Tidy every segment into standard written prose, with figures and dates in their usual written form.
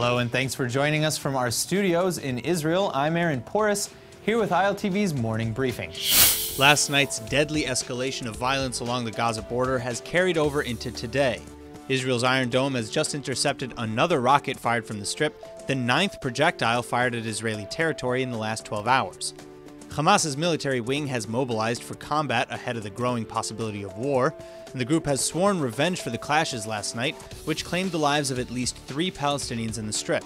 Hello and thanks for joining us from our studios in Israel. I'm Aaron Porras, here with ILTV's Morning Briefing. Last night's deadly escalation of violence along the Gaza border has carried over into today. Israel's Iron Dome has just intercepted another rocket fired from the Strip, the 9th projectile fired at Israeli territory in the last 12 hours. Hamas's military wing has mobilized for combat ahead of the growing possibility of war, and the group has sworn revenge for the clashes last night, which claimed the lives of at least 3 Palestinians in the Strip.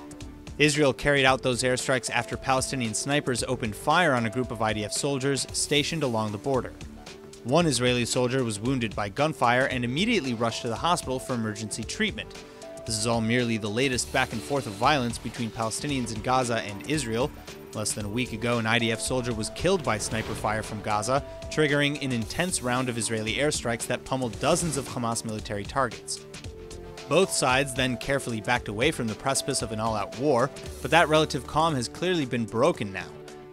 Israel carried out those airstrikes after Palestinian snipers opened fire on a group of IDF soldiers stationed along the border. One Israeli soldier was wounded by gunfire and immediately rushed to the hospital for emergency treatment. This is all merely the latest back and forth of violence between Palestinians in Gaza and Israel. Less than a week ago, an IDF soldier was killed by sniper fire from Gaza, triggering an intense round of Israeli airstrikes that pummeled dozens of Hamas military targets. Both sides then carefully backed away from the precipice of an all-out war, but that relative calm has clearly been broken now,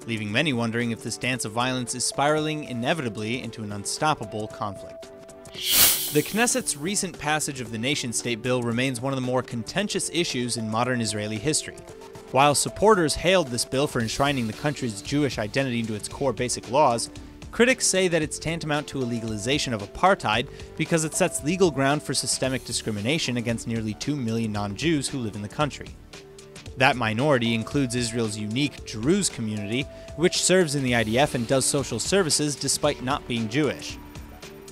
leaving many wondering if this dance of violence is spiraling inevitably into an unstoppable conflict. The Knesset's recent passage of the nation-state bill remains one of the more contentious issues in modern Israeli history. While supporters hailed this bill for enshrining the country's Jewish identity into its core basic laws, critics say that it's tantamount to a legalization of apartheid because it sets legal ground for systemic discrimination against nearly 2 million non-Jews who live in the country. That minority includes Israel's unique Druze community, which serves in the IDF and does social services despite not being Jewish.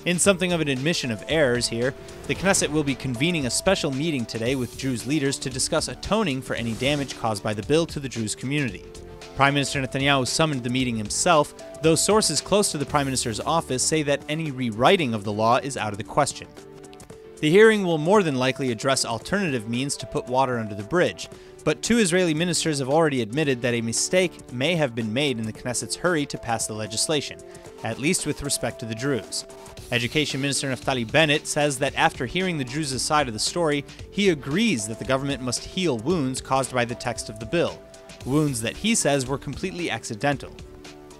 In something of an admission of errors here, the Knesset will be convening a special meeting today with Druze leaders to discuss atoning for any damage caused by the bill to the Druze community. Prime Minister Netanyahu summoned the meeting himself, though sources close to the Prime Minister's office say that any rewriting of the law is out of the question. The hearing will more than likely address alternative means to put water under the bridge, but 2 Israeli ministers have already admitted that a mistake may have been made in the Knesset's hurry to pass the legislation, at least with respect to the Druze. Education Minister Naftali Bennett says that after hearing the Druze side of the story, he agrees that the government must heal wounds caused by the text of the bill, wounds that he says were completely accidental.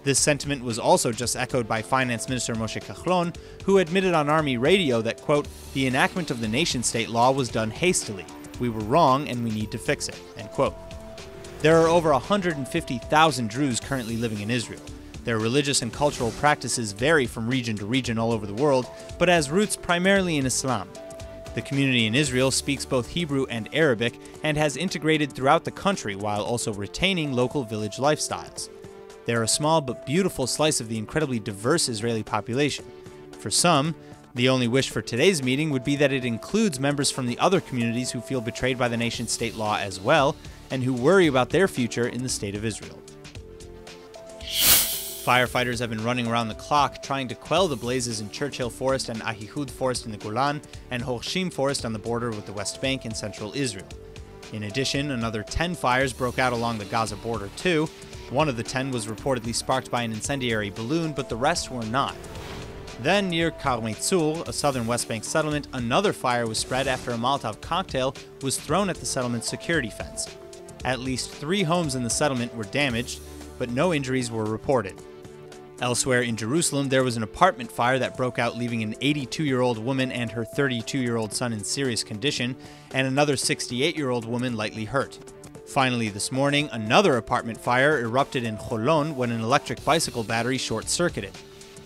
This sentiment was also just echoed by Finance Minister Moshe Kahlon, who admitted on Army radio that, quote, "The enactment of the nation-state law was done hastily. We were wrong and we need to fix it," end quote. There are over 150,000 Druze currently living in Israel. Their religious and cultural practices vary from region to region all over the world, but has roots primarily in Islam. The community in Israel speaks both Hebrew and Arabic and has integrated throughout the country while also retaining local village lifestyles. They're a small but beautiful slice of the incredibly diverse Israeli population. For some, the only wish for today's meeting would be that it includes members from the other communities who feel betrayed by the nation-state law as well, and who worry about their future in the state of Israel. Firefighters have been running around the clock trying to quell the blazes in Churchill Forest and Ahihud Forest in the Golan and Horshim Forest on the border with the West Bank in central Israel. In addition, another 10 fires broke out along the Gaza border too. One of the 10 was reportedly sparked by an incendiary balloon, but the rest were not. Then, near Karmei Tzur, a southern West Bank settlement, another fire was spread after a Molotov cocktail was thrown at the settlement's security fence. At least 3 homes in the settlement were damaged, but no injuries were reported. Elsewhere in Jerusalem, there was an apartment fire that broke out, leaving an 82-year-old woman and her 32-year-old son in serious condition, and another 68-year-old woman lightly hurt. Finally, this morning, another apartment fire erupted in Holon when an electric bicycle battery short-circuited.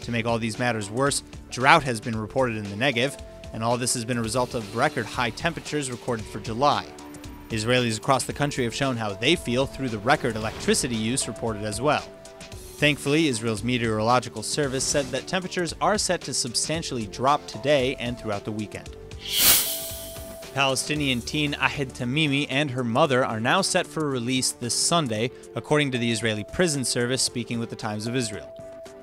To make all these matters worse, drought has been reported in the Negev, and all this has been a result of record high temperatures recorded for July. Israelis across the country have shown how they feel through the record electricity use reported as well. Thankfully, Israel's meteorological service said that temperatures are set to substantially drop today and throughout the weekend. Palestinian teen Ahed Tamimi and her mother are now set for release this Sunday, according to the Israeli prison service speaking with the Times of Israel.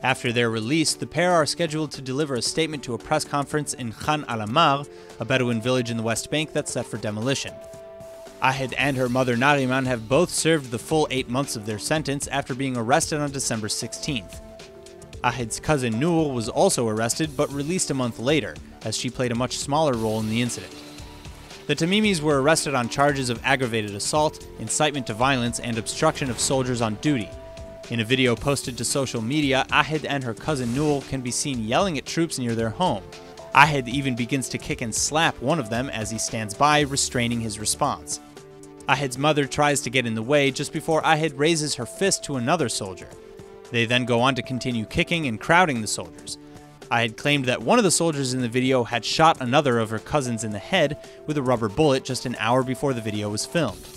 After their release, the pair are scheduled to deliver a statement to a press conference in Khan al-Amar, a Bedouin village in the West Bank that's set for demolition. Ahed and her mother Nariman have both served the full 8 months of their sentence after being arrested on December 16th. Ahed's cousin Noor was also arrested but released a month later, as she played a much smaller role in the incident. The Tamimis were arrested on charges of aggravated assault, incitement to violence, and obstruction of soldiers on duty. In a video posted to social media, Ahed and her cousin Noor can be seen yelling at troops near their home. Ahed even begins to kick and slap one of them as he stands by, restraining his response. Ahed's mother tries to get in the way just before Ahed raises her fist to another soldier. They then go on to continue kicking and crowding the soldiers. Ahed claimed that one of the soldiers in the video had shot another of her cousins in the head with a rubber bullet just an hour before the video was filmed.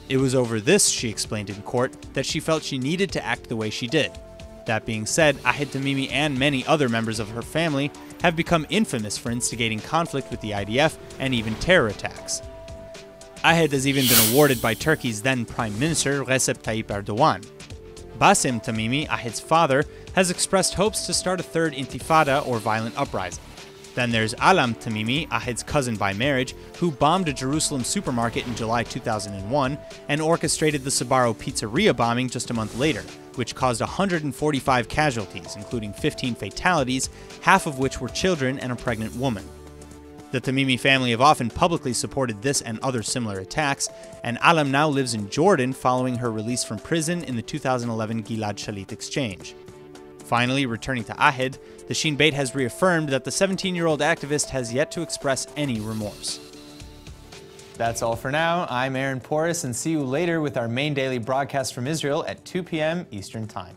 It was over this, she explained in court, that she felt she needed to act the way she did. That being said, Ahed Tamimi and many other members of her family have become infamous for instigating conflict with the IDF and even terror attacks. Ahed has even been awarded by Turkey's then Prime Minister Recep Tayyip Erdogan. Bassem Tamimi, Ahed's father, has expressed hopes to start a third intifada or violent uprising. Then there's Alam Tamimi, Ahed's cousin by marriage, who bombed a Jerusalem supermarket in July 2001 and orchestrated the Sbarro pizzeria bombing just a month later, which caused 145 casualties, including 15 fatalities, half of which were children and a pregnant woman. The Tamimi family have often publicly supported this and other similar attacks, and Alam now lives in Jordan following her release from prison in the 2011 Gilad Shalit exchange. Finally, returning to Ahed, the Shin Bet has reaffirmed that the 17-year-old activist has yet to express any remorse. That's all for now. I'm Aaron Porras, and see you later with our main daily broadcast from Israel at 2 p.m. Eastern Time.